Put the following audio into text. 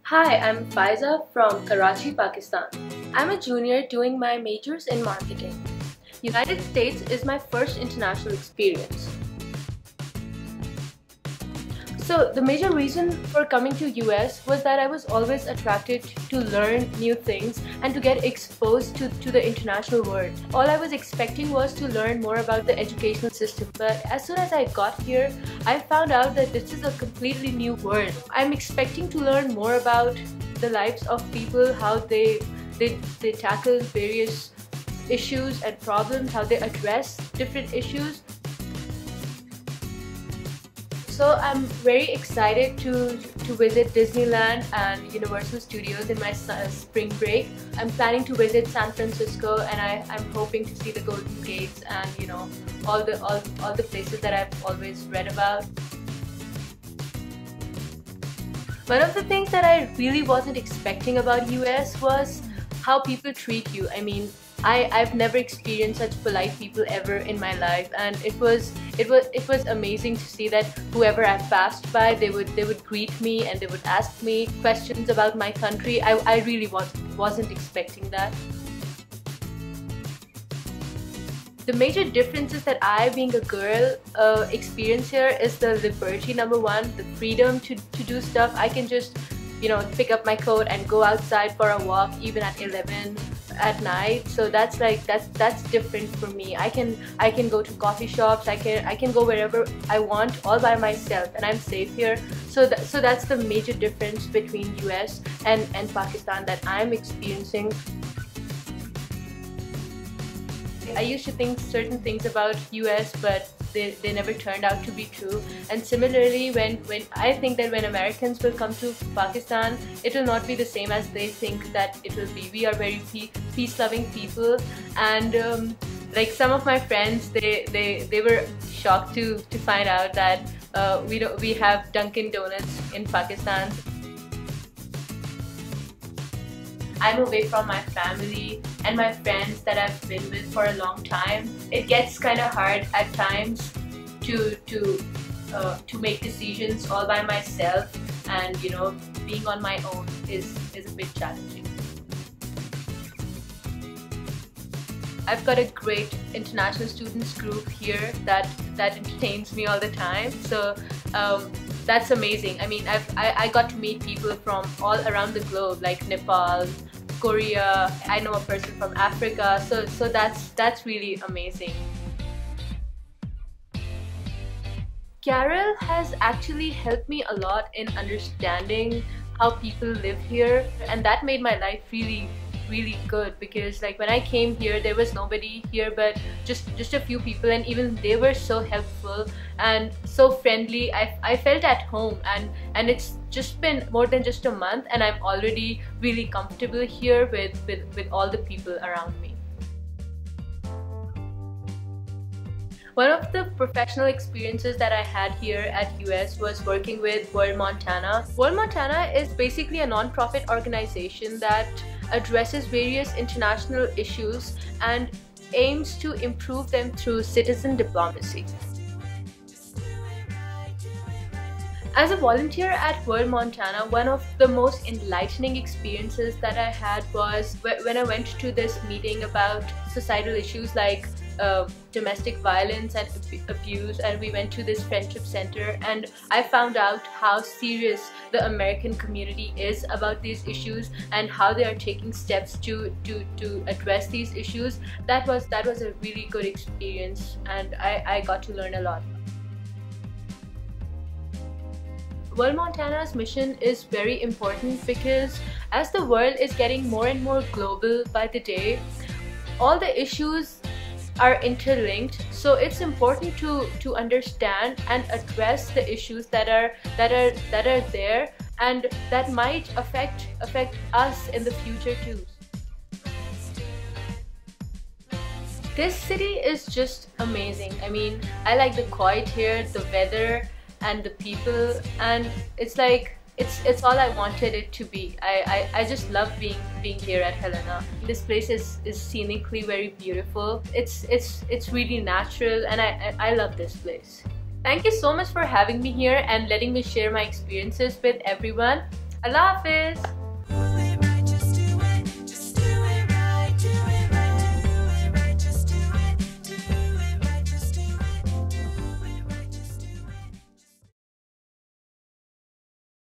Hi, I'm Faiza from Karachi, Pakistan. I'm a junior doing my majors in marketing. United States is my first international experience. So the major reason for coming to US was that I was always attracted to learn new things and to get exposed to the international world. All I was expecting was to learn more about the educational system, but as soon as I got here, I found out that this is a completely new world. I'm expecting to learn more about the lives of people, how they tackle various issues and problems, how they address different issues. So I'm very excited to visit Disneyland and Universal Studios in my spring break. I'm planning to visit San Francisco, and I'm hoping to see the Golden Gates and all the places that I've always read about. One of the things that I really wasn't expecting about US was how people treat you. I mean, I've never experienced such polite people ever in my life, and it was amazing to see that whoever I passed by, they would greet me and they would ask me questions about my country. I really wasn't expecting that. The major differences that I, being a girl, experience here is the liberty, number one, the freedom to do stuff. I can just pick up my coat and go outside for a walk even at 11 at night. So that's different for me. I can go to coffee shops, I can go wherever I want all by myself, and I'm safe here. So that's the major difference between US and Pakistan that I'm experiencing. I used to think certain things about US, but they never turned out to be true. And similarly, when I think that when Americans will come to Pakistan, it will not be the same as they think that it will be. We are very peace-loving people, and like some of my friends, they were shocked to find out that we have Dunkin' Donuts in Pakistan. I'm away from my family and my friends that I've been with for a long time. It gets kind of hard at times to make decisions all by myself, and being on my own is a bit challenging. I've got a great international students group here that entertains me all the time. So that's amazing. I mean, I got to meet people from all around the globe, like Nepal, Korea. I know a person from Africa. So that's really amazing. Carol has actually helped me a lot in understanding how people live here, and that made my life really good, because like when I came here, there was nobody here but just a few people, and even they were so helpful and so friendly. I felt at home, and it's just been more than just a month, and I'm already really comfortable here with all the people around me. One of the professional experiences that I had here at US was working with World Montana. World Montana is basically a non-profit organization that addresses various international issues and aims to improve them through citizen diplomacy. As a volunteer at World Montana, one of the most enlightening experiences that I had was when I went to this meeting about societal issues like domestic violence and abuse, and we went to this friendship center, and I found out how serious the American community is about these issues and how they are taking steps to address these issues. That was a really good experience, and I got to learn a lot. World Montana's mission is very important because as the world is getting more and more global by the day, all the issues are interlinked. So it's important to understand and address the issues that are there, and that might affect us in the future too. This city is just amazing. I mean, I like the quiet here, the weather, and the people, and it's like it's all I wanted it to be. I just love being here at Helena. This place is scenically very beautiful. It's really natural, and I love this place. Thank you so much for having me here and letting me share my experiences with everyone. Allah Hafiz.